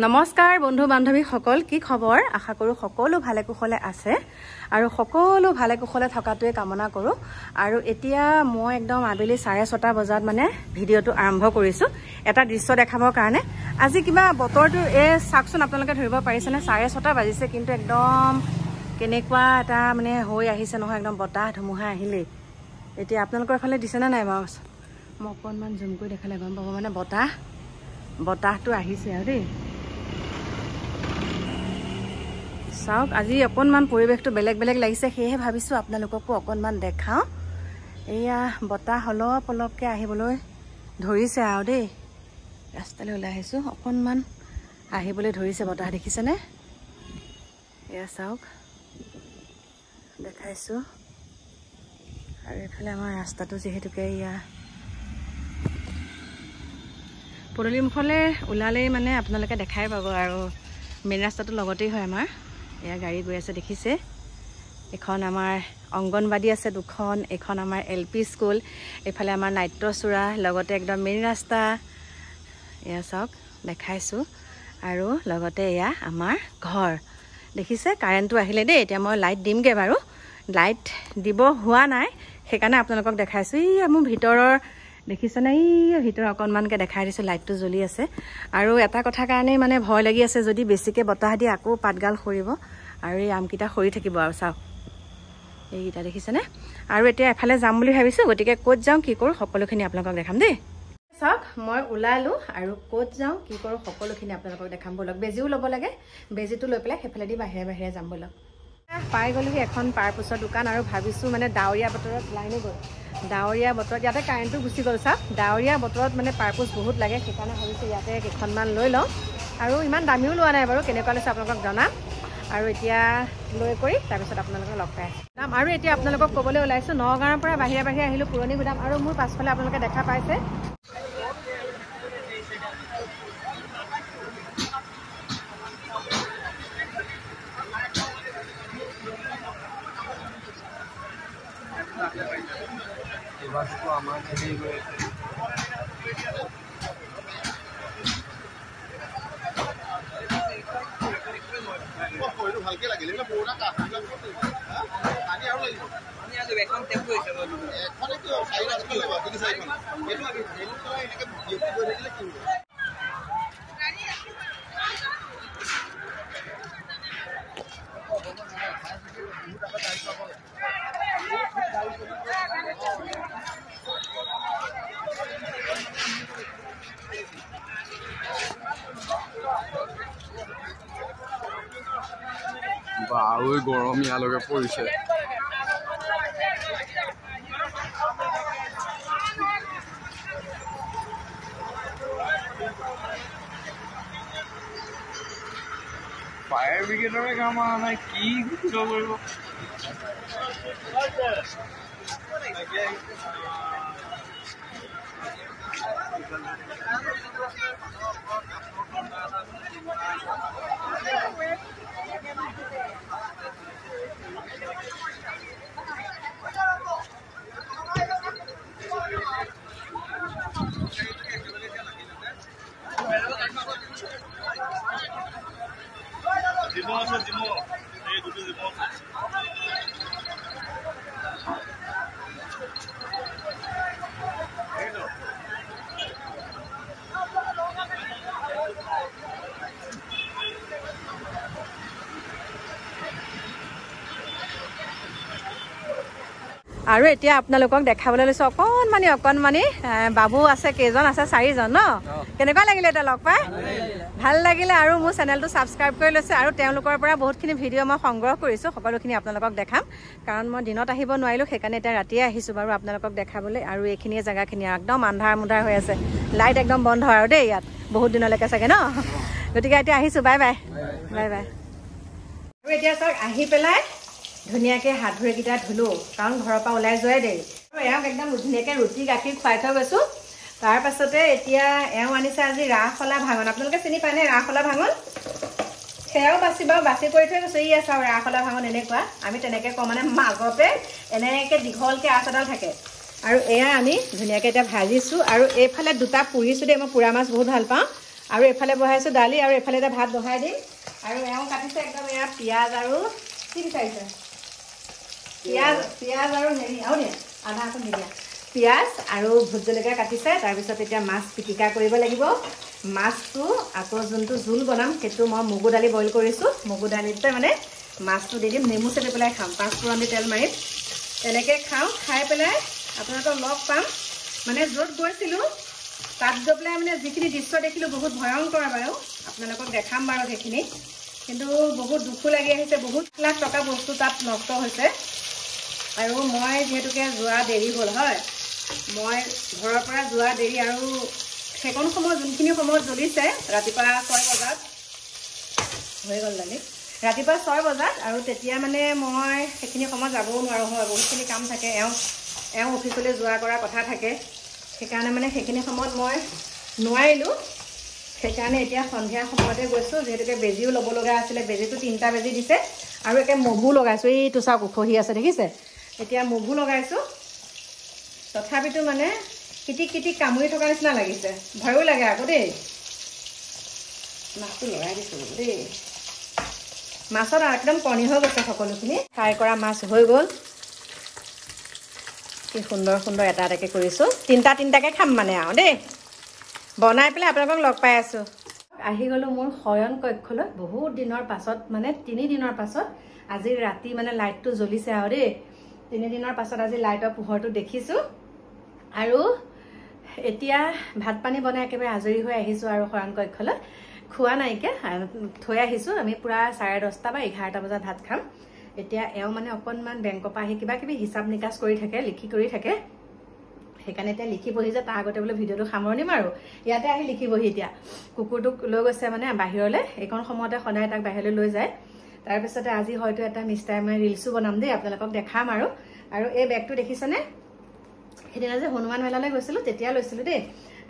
নমস্কাৰ বন্ধু বান্ধৱী সকল কি খবৰ আশা কৰো সকলো ভালে কুশলে আছে আৰু সকলো ভালে কুশলে থকাটোৱে কামনা কৰো আৰু এতিয়া মই একদম আবেলি 6:30 বজাত মানে ভিডিওটো আৰম্ভ কৰিছো এটা দৃশ্য দেখাবৰ কাৰণে আজি কিবা বতৰটো চাকচোন আপোনালোকে ধৰিব পাৰিছে নে 6:30 বাজিছে কিন্তু একদম কেনেকুৱা এটা মানে হৈ আহিছে নহয় একদম বতাহ ধুমুহা আহিলে এতিয়া আপোনালোকৰ ফালে দিছে না নাই মাছ মই অকনমান জুম কৰি দেখালে গম পাব মানে বতাহটো আহিছে আৰু দেই চাওক আজি অকনমান পৰিবেশটো বেলেগ বেলেগ লাগিছে সেয়ে ভাবিছো আপোনালোককো অকনমান দেখাও এয়া বতাহ অলপকে আহিবলৈ ধৰিছে আৰু দেই ৰাস্তালৈ ওলাই আহিছো অকনমান আহিবলৈ ধৰিছে বতাহ দেখিছে নে এয়া চাওক দেখাইছো আৰু এফালে আমাৰ ৰাস্তাটো যেহেতুকে এয়া পদলিমুখলে ওলালেই মানে আপোনালোকে দেখাই পাব আৰু মেইন ৰাস্তাটো লগতেই হয় আমাৰ এয়া গাড়ী গৈ আছে দেখিছে এখন আমাৰ অংগনবাদী আছে দুখন এখন আমাৰ এলপি স্কুল এফালে আমাৰ নাট্যচূড়া লগতে একদম মেইন ৰাস্তা এয়া চাওক দেখাইছো আৰু লগতে এয়া আমাৰ ঘৰ দেখিছে কাৰেণ্টটো আহিলে দেই এতিয়া মই লাইট দিমগে বাৰু লাইট দিব হোৱা নাই সেইকাৰণে আপোনালোকক দেখাইছো ই মোৰ ভিতৰৰ দেখিছেনে এই ভিতৰ অকনমানকে দেখাই দিছো লাইটটো জ্বলি আছে আৰু এটা কথা কাৰণে মানে ভয় লাগি আছে যদি বেছিকে বতাহ দি আকৌ পাতগাল খৰিব আৰু এই আমকিটা খৰি থাকিব আৰু চাওক এইটা দেখিছেনে আৰু এতিয়া এফালে যাম বুলি ভাবিছো গতিকে ক'ত যাওঁ কি কৰো সকলোখিনি আপোনালোকক দেখাম দেই চাওক মই ওলালো আৰু ক'ত যাওঁ কি কৰো সকলোখিনি আপোনালোকক দেখাম বলক বেজিও ল'ব লাগে বেজিটো লৈ পেলাই সেইফালে দি বাহিৰে যাম বলক পাই গ'লোহি এখন পাৰপুছৰ দোকান আৰু ভাবিছো মানে ডাৱৰীয়া বতৰত লাইনো গ'ল ডাৱৰীয়া বতৰত ইয়াতে কাৰেণ্টটো গুচি গ'ল চাওক ডাৱৰীয়া বতৰত মানে পাৰপুছ বহুত লাগে সেইকাৰণে ভাবিছো ইয়াতে কেইখনমান লৈ লওঁ আৰু ইমান দামীও লোৱা নাই বাৰু কেনেকুৱা লৈছে আপোনালোকক জনাম আৰু এতিয়া লৈ কৰি তাৰপিছত আপোনালোকক লগ পাই যাম আৰু এতিয়া আপোনালোকক ক'বলৈ ওলাইছো নগাঁৱৰ পৰা বাহিৰে আহিলো পুৰণি গুদাম আৰু মোৰ পাছফালে আপোনালোকে দেখা পাইছে বাসটো আমাৰ থেকেই ৰয়েছে ভালকে লাগিলে পুৰা কাঠবিলাক পানী আৰু লাগিব পানী আজি এখন টেম্পো হৈছে এখন কি চাইৰা কি হ'ব তিনি চাইখন এটো আমি জেলু কৰা এনেকে ডিউটি কৰি থাকিলে কি হ'ব বাউই গৰম ইয়ালৈকে পৰিছে ফায়াৰ ব্ৰিগেডৰে কাম অহা নাই কি কৰিব আৰু এতিয়া আপোনালোকক দেখাবলৈ লৈছো অকনমানি বাবু আছে কেইজন আছে 4জন ন কেনেকুৱা লাগিলে এটা লগ পাই ভাল লাগিলে আৰু মোৰ চেনেলটো সাবস্ক্ৰাইব কৰি লৈছে আৰু তেওঁলোকৰ পৰা বহুতখিনি ভিডিঅ' মই সংগ্ৰহ কৰিছো সকলোখিনি আপোনালোকক দেখাম কাৰণ মই দিনত আহিব নোৱাৰিলো সেইকাৰণে এতিয়া ৰাতিয়ে আহিছো বাৰু আপোনালোকক দেখাবলৈ আৰু এইখিনিয়ে জায়গাখিনি একদম আন্ধাৰ মুন্ধাৰ হৈ আছে লাইট একদম বন্ধ আৰু দেই ইয়াত বহুত দিনলৈকে চাগে ন গতিকে এতিয়া আহিছো বাই বাই আৰু এতিয়া চাওক আহি পেলাই ধুনীয়াকে হাত ভৰিকেইটা ধুলো কাৰণ ঘৰৰ পৰা ওলাই যোৱাই দেৰি আৰু এওঁক একদম ধুনীয়াকে ৰুটি গাখীৰ খুৱাই থৈ গৈছো তাৰ পাছতে এতিয়া এওঁ আনিছে আজি ৰাসলা ভাঙন আপোনালোকে চিনি পায় নে ৰাসলা ভাঙন সেয়াও বাছি কৰি থৈ গৈছে ই আছে আৰু ৰাসলা ভাঙন এনেকুৱা আমি তেনেকে কওঁ মানে মাজতে এনেকে দীঘলকে আঁচ এডাল থাকে আৰু এয়া আমি ধুনীয়াকে এটা ভাজিছো আৰু এইফালে দুটা পুৰিছো দে মই পুৰা মাছ বহুত ভাল পাওঁ আৰু এফালে বহাইছোঁ দালি আৰু এফালে এটা ভাত বহাই দিম আৰু এওঁ কাটিছে একদম এয়া পিঁয়াজ আৰু কি বিচাৰিছে পিঁয়াজ আৰু হেৰি আৰু দিয়া আধা অকণ দি দিয়া পিঁয়াজ আৰু ভোট জলকীয়া কাটিছে তাৰপিছত এতিয়া মাছ পিটিকা কৰিব লাগিব মাছটো আকৌ যোনটো জোল বনাম সেইটো মই মগু দালি বইল কৰিছোঁ মগু দালিতে মানে মাছটো দি দিম নেমু চেপি পেলাই খাম 5 ফুৰণ দি তেল মাৰিম তেনেকৈ খাওঁ খাই পেলাই আপোনালোকক লগ পাম মানে য'ত গৈছিলোঁ তাত গৈ পেলাই মানে যিখিনি দৃশ্য দেখিলোঁ বহুত ভয়ংকৰ বাৰু আপোনালোকক দেখাম বাৰু সেইখিনি কিন্তু বহুত দুখো লাগি আহিছে বহুত লাখ টকা বস্তু তাত নষ্ট হৈছে আৰু মই যিহেতুকে যোৱা দেৰি হ'ল হয় মই ঘৰৰ পৰা যোৱা দেৰি আৰু সেইকণ সময় যোনখিনি সময়ত জ্বলিছে ৰাতিপুৱা 6 বজাত হৈ গ'ল দালি ৰাতিপুৱা 6 বজাত আৰু তেতিয়া মানে মই সেইখিনি সময়ত যাবও নোৱাৰোঁ হয় বহুতখিনি কাম থাকে এওঁ অফিচলৈ যোৱা কৰা কথা থাকে সেইকাৰণে মানে সেইখিনি সময়ত মই নোৱাৰিলোঁ সেইকাৰণে এতিয়া সন্ধিয়া সময়তে গৈছোঁ যিহেতুকে বেজীও ল'ব লগা আছিলে বেজীটো 3টা বেজী দিছে আৰু একে মগু লগাইছোঁ এইটো চাওক উখহি আছে দেখিছে এতিয়া মগু লগাইছোঁ তথাপিতো মানে কিটিক কামুৰি থকা নিচিনা লাগিছে ভয়ো লাগে আকৌ দেই মাছটো লগাই দিছোঁ দেই মাছত একদম কণী হৈ গৈছে সকলোখিনি ফ্ৰাই কৰা মাছ হৈ গ'ল কি সুন্দৰ সুন্দৰ এটা এটাকৈ কৰিছোঁ 3টাকৈ খাম মানে আৰু দেই বনাই পেলাই আপোনালোকক লগ পাই আছোঁ আহি গ'লোঁ মোৰ শয়ন কক্ষলৈ বহুত দিনৰ পাছত মানে 3 দিনৰ পাছত আজি ৰাতি মানে লাইটটো জ্বলিছে আৰু দেই 3 দিনৰ পাছত আজি লাইটৰ পোহৰটো দেখিছোঁ আৰু এতিয়া ভাত পানী বনাই একেবাৰে আজৰি হৈ আহিছোঁ আৰু শয়ন কক্ষলৈ খোৱা নাইকিয়া থৈ আহিছোঁ আমি পুৰা 10:30 বা 11টা বজাত ভাত খাম এতিয়া এওঁ মানে অকণমান বেংকৰ পৰা আহি কিবা কিবি হিচাপ নিকাচ কৰি থাকে লিখি কৰি থাকে সেইকাৰণে এতিয়া লিখি বহি যে তাৰ আগতে বোলে ভিডিঅ'টো সামৰণি মাৰো ইয়াতে আহি লিখি বহি এতিয়া কুকুৰটোক লৈ গৈছে মানে বাহিৰলৈ এইকণ সময়তে সদায় তাক বাহিৰলৈ লৈ যায় তাৰপিছতে আজি হয়তো এটা মিষ্টাৰ মই ৰিলছো বনাম দেই আপোনালোকক দেখাম আৰু এই বেগটো দেখিছেনে সেইদিনা যে হনুমান মেলালৈ গৈছিলোঁ তেতিয়া লৈছিলোঁ দেই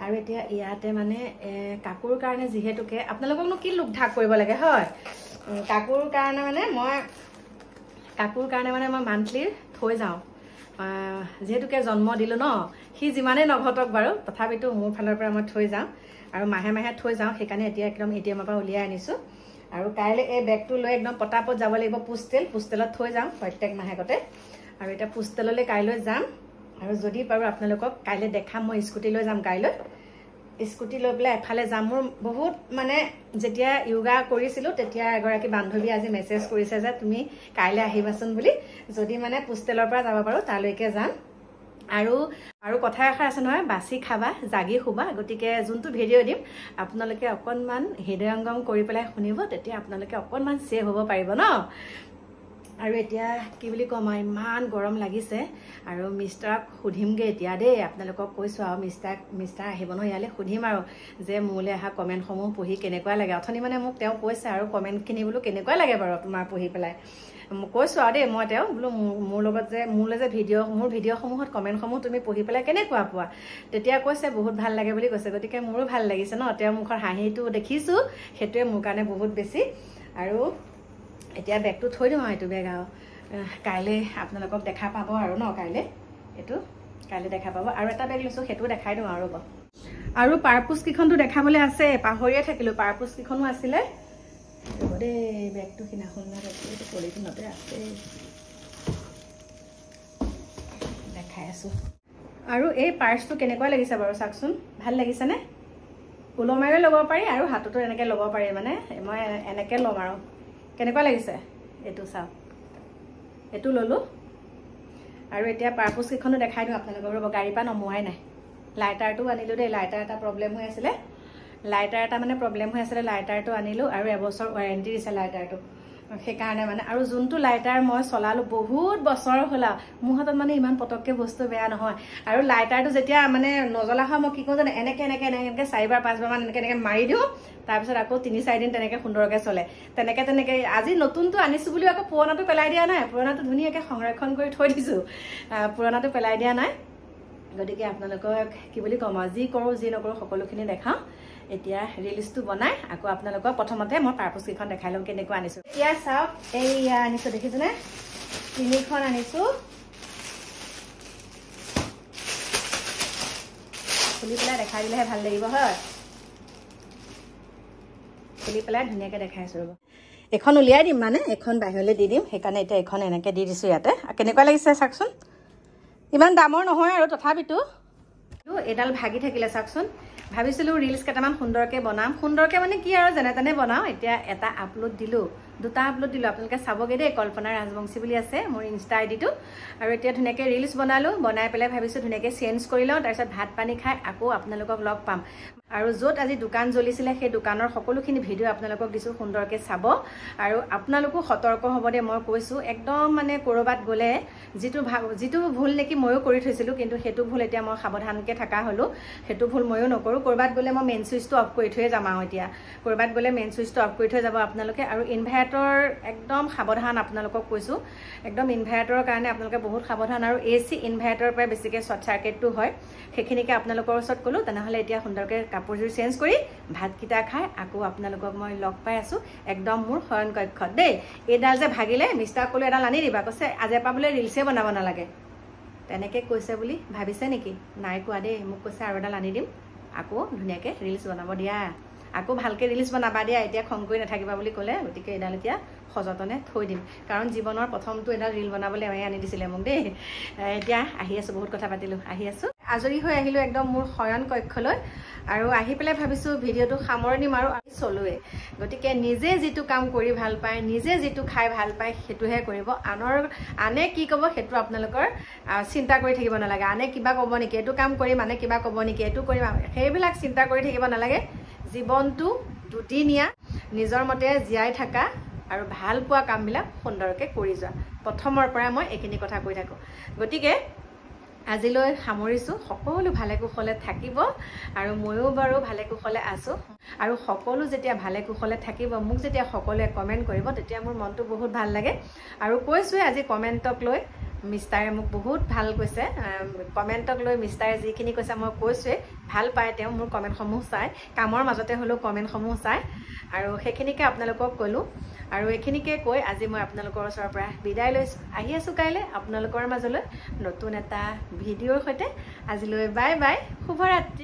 আৰু এতিয়া ইয়াতে মানে কাপোৰ কাৰণে যিহেতুকে আপোনালোককনো কি লোক ঢাক কৰিব লাগে হয় কাপোৰ কাৰণে মানে মই মান্থলি থৈ যাওঁ যিহেতুকে জন্ম দিলোঁ ন সি যিমানেই নঘটক বাৰু তথাপিতো মোৰ ফালৰ পৰা মই থৈ যাওঁ আৰু মাহে মাহে থৈ যাওঁ সেইকাৰণে এতিয়া একদম এটিএমৰ পৰা উলিয়াই আনিছোঁ আৰু কাইলৈ এই বেগটো লৈ একদম পটাপট যাব লাগিব পোষ্টেলত থৈ যাওঁ প্ৰত্যেক মাহেকতে আৰু এতিয়া পোষ্টেললৈ কাইলৈ যাম আৰু যদি পাৰোঁ আপোনালোকক কাইলৈ দেখাম মই স্কুটি লৈ যাম কাইলৈ স্কুটি লৈ পেলাই এফালে যাম মোৰ বহুত মানে যেতিয়া য়োগা কৰিছিলোঁ তেতিয়া এগৰাকী বান্ধৱী আজি মেছেজ কৰিছে যে তুমি কাইলৈ আহিবাচোন বুলি যদি মানে পোষ্টেলৰ পৰা যাব পাৰোঁ তালৈকে যাম আৰু কথা এষাৰ আছে নহয় বাছি খাবা জাগি শুবা গতিকে যোনটো ভিডিঅ' দিম আপোনালোকে অকণমান হৃদয়ংগম কৰি পেলাই শুনিব তেতিয়া আপোনালোকে অকণমান ছেভ হ'ব পাৰিব ন আৰু এতিয়া কি বুলি কম ইমান গৰম লাগিছে আৰু মিষ্টাৰক সুধিমগৈ এতিয়া দেই আপোনালোকক কৈছোঁ আৰু মিষ্টাৰ আহিব ন ইয়ালৈ সুধিম আৰু যে মোলৈ অহা কমেণ্টসমূহ পঢ়ি কেনেকুৱা লাগে অথনি মানে মোক তেওঁ কৈছে আৰু কমেণ্টখিনি বোলো কেনেকুৱা লাগে বাৰু তোমাৰ পঢ়ি পেলাই কৈছোঁ আৰু দেই মই তেওঁ বোলো মোলৈ যে মোৰ ভিডিঅ'সমূহত কমেণ্টসমূহ তুমি পঢ়ি পেলাই কেনেকুৱা পোৱা তেতিয়া কৈছে বহুত ভাল লাগে বুলি কৈছে গতিকে মোৰো ভাল লাগিছে ন তেওঁৰ মুখৰ হাঁহিটো দেখিছোঁ সেইটোৱে মোৰ কাৰণে বহুত বেছি আৰু এতিয়া বেগটো থৈ দিওঁ আৰু এইটো বেগ আৰু কাইলৈ আপোনালোকক দেখা পাব আৰু ন কাইলৈ দেখা পাব আৰু এটা বেগ লৈছোঁ সেইটো দেখাই দিওঁ আৰু পাৰপোচকেইখনটো দেখাবলৈ আছে পাহৰিয়ে থাকিলোঁ পাৰপোচকেইখনো আছিলে দেই বেগটো সিদিনাখন পলিথিনতে আছে দেখাই আছোঁ আৰু এই পাৰ্চটো কেনেকুৱা লাগিছে বাৰু চাওকচোন ভাল লাগিছেনে ওলমাইও ল'ব পাৰি আৰু হাততো এনেকৈ ল'ব পাৰি মানে মই এনেকৈ ল'ম আৰু কেনেকুৱা লাগিছে এইটো চাওক এইটো ল'লোঁ আৰু এতিয়া পাৰপোচকেইখনো দেখাই দিওঁ আপোনালোকৰ ৰ'ব গাড়ীৰ পৰা নমোৱাই নাই লাইটাৰটো আনিলোঁ দেই লাইটাৰ এটা প্ৰব্লেম হৈ আছিলে লাইটাৰটো আনিলোঁ আৰু এবছৰ ৱাৰেণ্টি দিছে লাইটাৰটো সেইকাৰণে মানে আৰু যোনটো লাইটাৰ মই চলালোঁ বহুত বছৰ হ'ল মোৰ হাতত মানে ইমান পটককৈ বস্তু বেয়া নহয় আৰু লাইটাৰটো যেতিয়া মানে নজ্বলা হয় মই কি কৰোঁ জানো এনেকৈ 4-5 বাৰমান এনেকৈ মাৰি দিওঁ তাৰপিছত আকৌ 3-4 দিন তেনেকৈ সুন্দৰকৈ চলে তেনেকৈ আজি নতুনটো আনিছোঁ বুলিও আকৌ পুৰণাটো পেলাই দিয়া নাই পুৰণাটো ধুনীয়াকৈ সংৰক্ষণ কৰি থৈ দিছোঁ পুৰণাটো পেলাই দিয়া নাই গতিকে আপোনালোকক কি বুলি ক'ম আৰু যি কৰোঁ যি নকৰোঁ সকলোখিনি দেখাওঁ এতিয়া ৰিলিজটো বনাই আকৌ আপোনালোকক প্ৰথমতে মই পাৰপোচকেইখন দেখাই লওঁ কেনেকুৱা আনিছোঁ এতিয়া চাওক এইয়া আনিছোঁ দেখিছেনে 3খন আনিছোঁ খুলি পেলাই দেখাই দিলেহে ভাল লাগিব হয় খুলি পেলাই ধুনীয়াকৈ দেখাই আছোঁ ৰ'ব এখন উলিয়াই দিম মানে এখন বাহিৰলৈ দি দিম সেইকাৰণে এতিয়া এখন এনেকৈ দি দিছোঁ ইয়াতে কেনেকুৱা লাগিছে চাওকচোন ইমান দামৰ নহয় আৰু তথাপিতো এডাল ভাগি থাকিলে চাওকচোন ভাবিছিলোঁ ৰিলছ কেইটামান সুন্দৰকৈ বনাম সুন্দৰকৈ মানে কি আৰু যেনে তেনে বনাওঁ এতিয়া এটা আপলোড দিলোঁ দুটা আপলোড দিলোঁ আপোনালোকে চাবগৈ দেই কল্পনা ৰাজবংশী বুলি আছে মোৰ ইনষ্টা আইডিটো আৰু এতিয়া ধুনীয়াকৈ ৰিলছ বনালোঁ বনাই পেলাই ভাবিছোঁ ধুনীয়াকৈ চেঞ্জ কৰি লওঁ তাৰপিছত ভাত পানী খাই আকৌ আপোনালোকক লগ পাম আৰু য'ত আজি দোকান জ্বলিছিলে সেই দোকানৰ সকলোখিনি ভিডিঅ' আপোনালোকক দিছোঁ সুন্দৰকৈ চাব আৰু আপোনালোকো সতৰ্ক হ'ব দে মই কৈছোঁ একদম মানে ক'ৰবাত গ'লে যিটো ভুল নেকি ময়ো কৰি থৈছিলোঁ কিন্তু সেইটো ভুল এতিয়া মই সাৱধানকৈ থকা হ'লোঁ সেইটো ভুল ময়ো নকৰোঁ ক'ৰবাত গ'লে মই মেইন চুইচটো অফ কৰি থৈয়ে যাম আৰু এতিয়া ক'ৰবাত গ'লে মেইন চুইচটো অফ কৰি থৈ যাব আপোনালোকে আৰু ইনভাৰ্টাৰ একদম সাৱধান আপোনালোকক কৈছোঁ একদম ইনভাৰ্টাৰৰ কাৰণে আপোনালোকে বহুত সাৱধান আৰু AC ইনভাৰ্টাৰৰ পৰাই বেছিকৈ শ্বৰ্ট চাৰ্কিটটো হয় সেইখিনিকে আপোনালোকৰ ওচৰত ক'লোঁ তেনেহ'লে এতিয়া সুন্দৰকৈ কাপোৰযোৰ চেঞ্জ কৰি ভাতকেইটা খাই আকৌ আপোনালোকক মই লগ পাই আছোঁ একদম মোৰ শয়ন কক্ষত দেই এইডাল যে ভাগিলে মিষ্টাৰ ক'লোঁ এডাল আনি দিবা কৈছে আজিৰ পৰা বোলে ৰিলছে বনাব নালাগে তেনেকৈ কৈছে বুলি ভাবিছে নেকি নাই কোৱা দেই মোক কৈছে আৰু এডাল আনি দিম আকৌ ধুনীয়াকৈ ৰিলছ বনাব দিয়া আকৌ ভালকৈ ৰিলছ বনাবা দিয়া এতিয়া খং কৰি নাথাকিবা বুলি ক'লে গতিকে এডাল এতিয়া সযতনে থৈ দিম কাৰণ জীৱনৰ প্ৰথমটো এডাল ৰিল বনাবলৈ এওঁৱে আনি দিছিলে মোক দেই এতিয়া আহি আছোঁ বহুত কথা পাতিলোঁ আহি আছোঁ আজৰি হৈ আহিলোঁ একদম মোৰ শয়ন কক্ষলৈ আৰু আহি পেলাই ভাবিছোঁ ভিডিঅ'টো সামৰণি মাৰোঁ আমি চলোৱে গতিকে নিজে যিটো কাম কৰি ভাল পায় নিজে যিটো খাই ভাল পায় সেইটোহে কৰিব আনে কি ক'ব সেইটো আপোনালোকৰ চিন্তা কৰি থাকিব নালাগে আনে কিবা ক'ব নেকি এইটো কাম কৰিম আনে কিবা ক'ব নেকি এইটো কৰিম সেইবিলাক চিন্তা কৰি থাকিব নালাগে জীৱনটো দুদিনীয়া নিজৰ মতে জীয়াই থকা আৰু ভাল পোৱা কামবিলাক সুন্দৰকৈ কৰি যোৱা প্ৰথমৰ পৰা মই এইখিনি কথা কৈ থাকোঁ গতিকে আজিলৈ সামৰিছোঁ সকলো ভালে কুশলে থাকিব আৰু ময়ো বাৰু ভালে কুশলে আছোঁ আৰু সকলো যেতিয়া ভালে কুশলে থাকিব মোক যেতিয়া সকলোৱে কমেণ্ট কৰিব তেতিয়া মোৰ মনটো বহুত ভাল লাগে আৰু কৈছোঁৱে আজি কমেণ্টক লৈ মিষ্টাৰে মোক বহুত ভাল কৈছে কমেণ্টক লৈ মিষ্টাৰে যিখিনি কৈছে মই কৈছোঁৱে ভাল পায় তেওঁ মোৰ কমেণ্টসমূহ চাই কামৰ মাজতে হ'লেও কমেণ্টসমূহ চাই আৰু সেইখিনিকে আপোনালোকক ক'লোঁ আৰু এইখিনিকে কৈ আজি মই আপোনালোকৰ ওচৰৰ পৰা বিদায় লৈছোঁ আহি আছোঁ কাইলৈ আপোনালোকৰ মাজলৈ নতুন এটা ভিডিঅ'ৰ সৈতে আজিলৈ বাই বাই শুভৰাত্ৰি